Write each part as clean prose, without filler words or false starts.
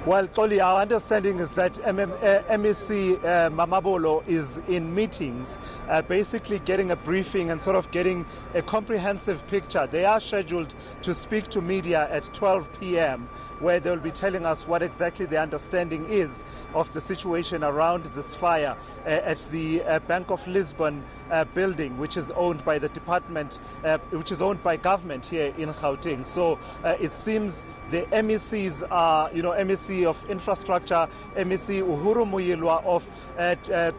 Well, Toli, our understanding is that MEC Mamabolo is in meetings, basically getting a briefing and sort of getting a comprehensive picture. They are scheduled to speak to media at 12 p.m., where they'll be telling us what exactly the understanding is of the situation around this fire at the Bank of Lisbon building, which is owned by the department, which is owned by government here in Gauteng. So it seems the MECs are, MEC of Infrastructure, MEC Uhuru Muyilwa of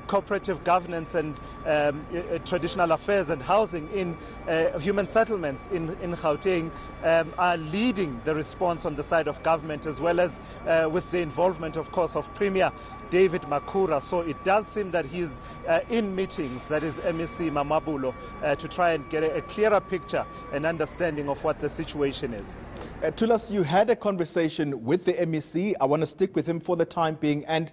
Cooperative Governance and Traditional Affairs and Housing in Human Settlements in Gauteng are leading the response on the side of government, as well as with the involvement, of course, of Premier David Makura. So it does seem that he's in meetings, that is MEC Mamabolo, to try and get a clearer picture and understanding of what the situation is. Thulas, you had a conversation with the MEC. I want to stick with him for the time being. And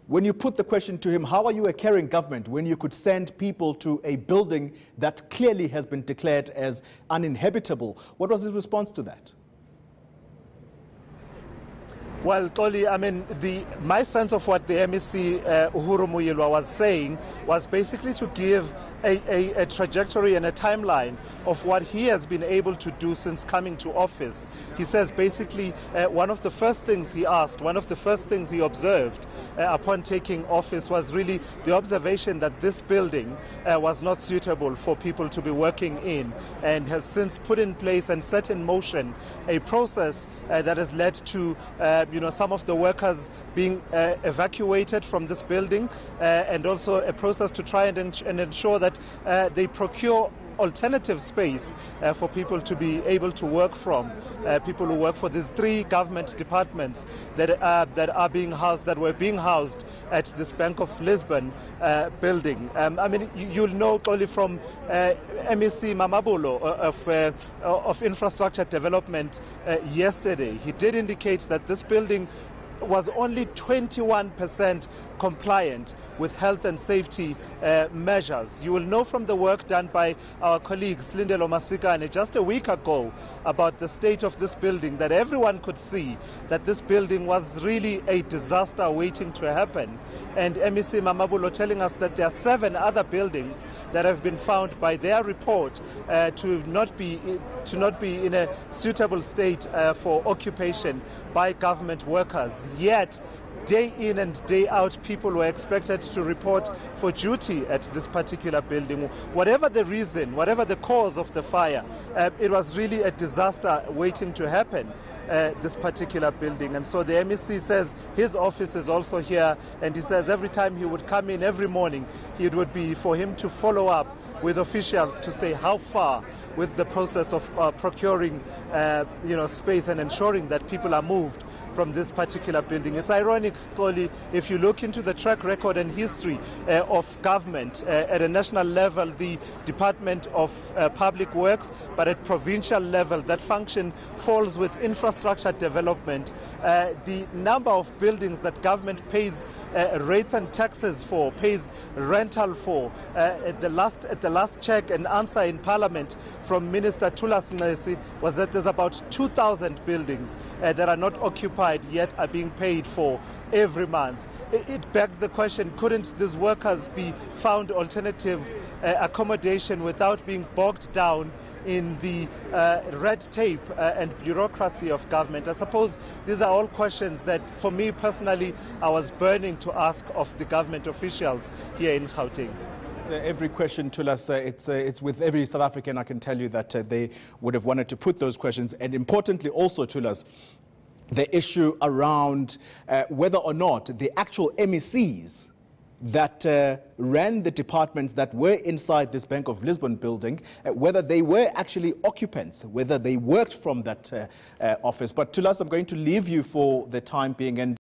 when you put the question to him, how are you a caring government when you could send people to a building that clearly has been declared as uninhabitable? What was his response to that? Well, Toli, I mean, my sense of what the MEC Uhuru Muyilwa was saying was basically to give a trajectory and a timeline of what he has been able to do since coming to office. He says basically one of the first things he asked, one of the first things he observed upon taking office was really the observation that this building was not suitable for people to be working in, and has since put in place and set in motion a process that has led to some of the workers being evacuated from this building, and also a process to try and ensure that they procure alternative space for people to be able to work from, people who work for these three government departments that were being housed at this Bank of Lisbon building. I mean, you'll know only from MEC Mamabolo of Infrastructure Development yesterday. He did indicate that this building was only 21% compliant with health and safety measures. You will know from the work done by our colleagues Lindelo Masikane just a week ago about the state of this building, that everyone could see that this building was really a disaster waiting to happen. And MEC Mamabolo telling us that there are 7 other buildings that have been found by their report to not be in a suitable state for occupation by government workers. Yet, day in and day out, people were expected to report for duty at this particular building. Whatever the reason, whatever the cause of the fire, it was really a disaster waiting to happen, this particular building. And so the MEC says his office is also here, and he says every time he would come in every morning, it would be for him to follow up with officials to say how far with the process of procuring space and ensuring that people are moved from this particular building. It's ironic, Toli, if you look into the track record and history of government at a national level, the Department of Public Works, but at provincial level, that function falls with infrastructure development. The number of buildings that government pays rates and taxes for, pays rental for, at the last check and answer in Parliament from Minister Thulasizwe was that there's about 2,000 buildings that are not occupied yet are being paid for every month. It begs the question, couldn't these workers be found alternative accommodation without being bogged down in the red tape and bureaucracy of government? I suppose these are all questions that, for me personally, I was burning to ask of the government officials here in Gauteng. Every question, Thulas, it's with every South African, I can tell you that they would have wanted to put those questions. And importantly also, Thulas, the issue around whether or not the actual MECs that ran the departments that were inside this Bank of Lisbon building, whether they were actually occupants, whether they worked from that office. But Thulas, I'm going to leave you for the time being. And